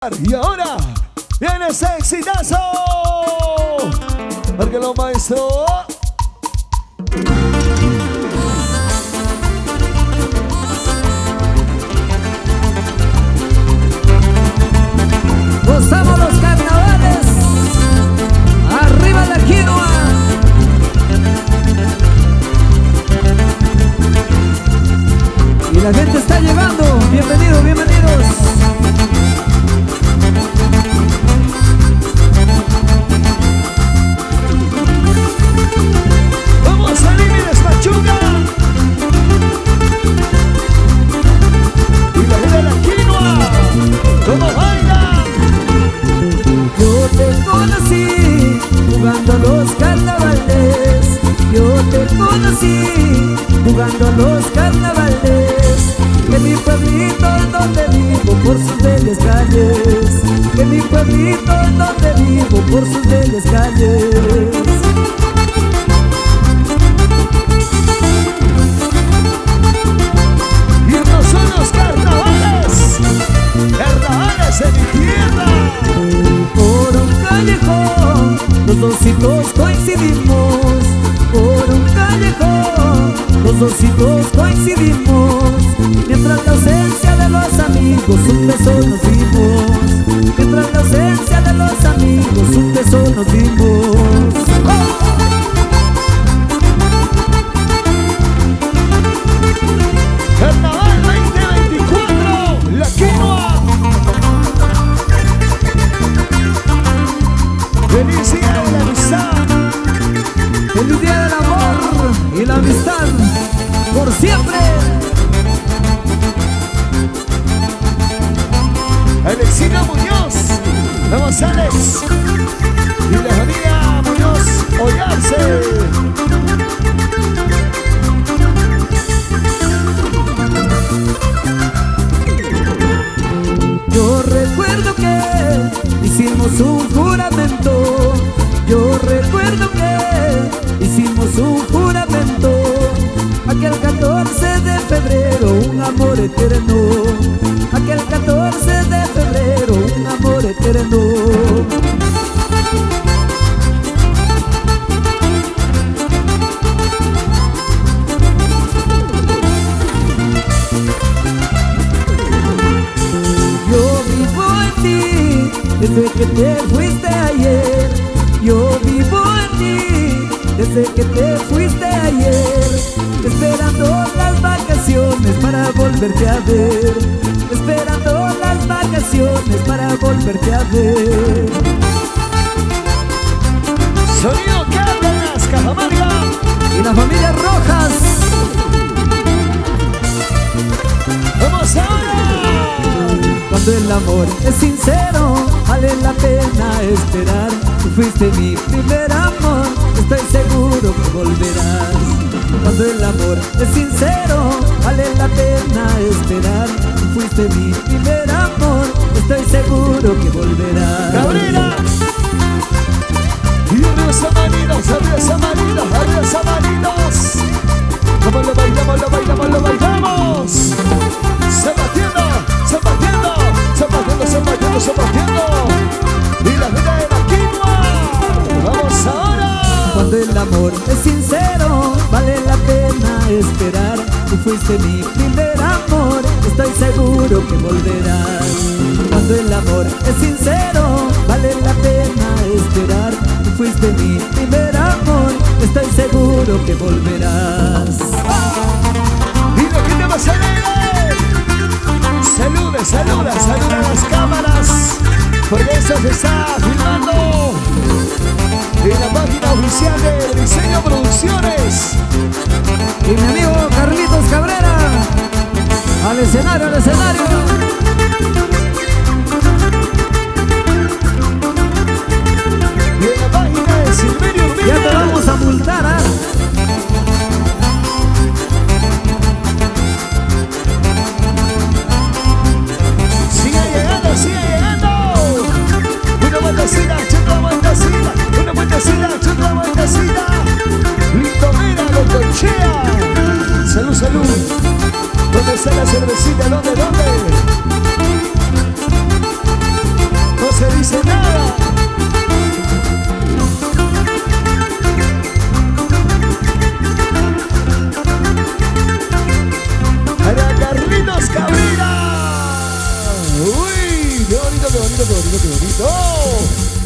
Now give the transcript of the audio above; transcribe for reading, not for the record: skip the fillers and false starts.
Y ahora viene ese exitazo, porque los maestros gozamos los carnavales, arriba la quinoa. Y la gente está llegando, bienvenidos, bienvenidos. vamos a Límites Pachuca y la gente de la quinoa, ¿cómo baila? Yo te conocí jugando a los carnavales. Yo te conocí jugando a los carnavales. En mi pueblito donde vivo por sus bellas calles. En mi pueblito donde vivo por sus bellas calles. Y estos son los carnavales, carnavales en mi tierra. Por un callejón los dositos coincidimos. Por un callejón los dositos coincidimos. Mientras la ausencia de los amigos un beso nos dimos. Mientras la ausencia de los amigos un beso nos dimos. Carnaval 2024, la quinoa. Feliz día de la amistad. Feliz día del amor y la amistad por siempre. Alexina Muñoz, vamos Alex. Y la familia Muñoz Ollarse. Yo recuerdo que hicimos un juramento. Yo recuerdo que hicimos un juramento. Aquel 14 de febrero, un amor eterno. Aquel 14 de febrero, un amor eterno. Yo vivo en ti desde que te fuiste ayer. Yo vivo en ti desde que te fuiste ayer. Esperando las vacaciones para volverte a ver. Esperando las vacaciones para volverte a ver. Sonido Cárdenas, Cajamarca. Y las familias rojas. Vamos ahora. Cuando el amor es sincero, vale la pena esperar. Tú fuiste mi primer amor, estoy seguro que volverás. Cuando el amor es sincero, vale la pena esperar. Tú fuiste mi primer amor, estoy seguro que volverás. Cabrera. Y arriba Samanitos, arriba Samanitos, arriba Samanitos. Como lo bailamos, lo bailamos, lo bailamos. Zapatiendo, zapatiendo, zapatiendo, zapatiendo, zapatiendo. Y la vida de la quinoa. Vamos ahora. Cuando el amor es sincero, vale la pena esperar. Tú fuiste mi primer amor, estoy seguro que volverás. Cuando el amor es sincero, vale la pena esperar. Tú fuiste mi primer amor, estoy seguro que volverás. Y la gente más alegre. Saluda, saluda, saluda a las cámaras. Porque eso se está filmando en la página oficial de Diseño Producciones. Y mi amigo Carlitos Cabrera, al escenario, al escenario. Y en la página de Silverio Urbina. Ya te vamos a multar, ¿ah? Sigue llegando, sigue llegando. Una vueltecita, otra vueltecita. Una vueltecita, otra vueltecita. Lindo, mira, lo conchea. Salud, salud. ¿Dónde está la cervecita? ¿Dónde? bonito, qué bonito, qué bonito.